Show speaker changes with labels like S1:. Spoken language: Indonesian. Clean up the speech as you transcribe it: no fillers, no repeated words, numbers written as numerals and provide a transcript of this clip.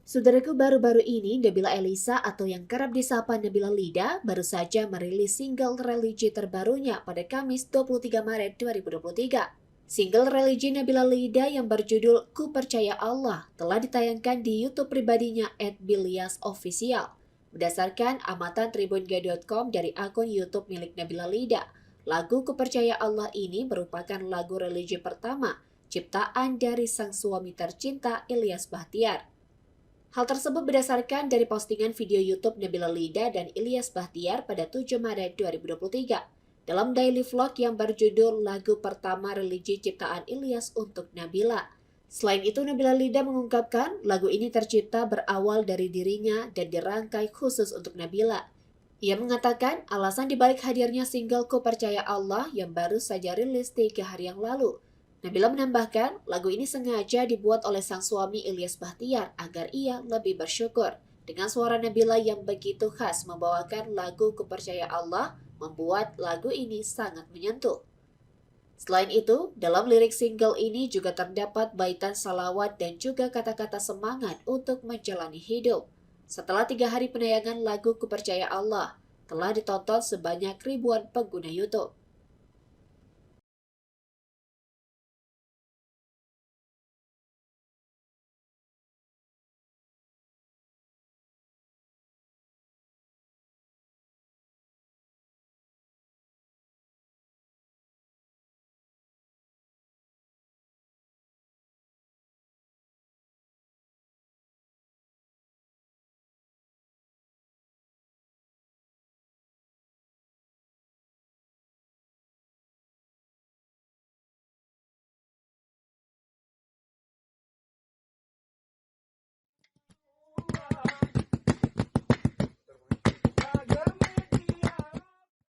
S1: Saudaraku, baru-baru ini Nabila Elisa atau yang kerap disapa Nabila Lida baru saja merilis single religi terbarunya pada Kamis 23 Maret 2023. Single religi Nabila Lida yang berjudul Ku Percaya Allah telah ditayangkan di YouTube pribadinya @biliasofficial. Berdasarkan amatan tribunga.com dari akun YouTube milik Nabila Lida, lagu Ku Percaya Allah ini merupakan lagu religi pertama ciptaan dari sang suami tercinta Ilyas Bachtiar. Hal tersebut berdasarkan dari postingan video YouTube Nabila Lida dan Ilyas Bachtiar pada 7 Maret 2023 dalam daily vlog yang berjudul Lagu Pertama Religi Ciptaan Ilyas untuk Nabila. Selain itu, Nabila Lida mengungkapkan lagu ini tercipta berawal dari dirinya dan dirangkai khusus untuk Nabila. Ia mengatakan alasan dibalik hadirnya single Ku Percaya Allah yang baru saja rilis 3 hari yang lalu. Nabila menambahkan, lagu ini sengaja dibuat oleh sang suami Ilyas Bachtiar agar ia lebih bersyukur. Dengan suara Nabila yang begitu khas membawakan lagu Ku Percaya Allah, membuat lagu ini sangat menyentuh. Selain itu, dalam lirik single ini juga terdapat baitan salawat dan juga kata-kata semangat untuk menjalani hidup. Setelah 3 hari penayangan lagu Ku Percaya Allah, telah ditonton sebanyak ribuan pengguna YouTube.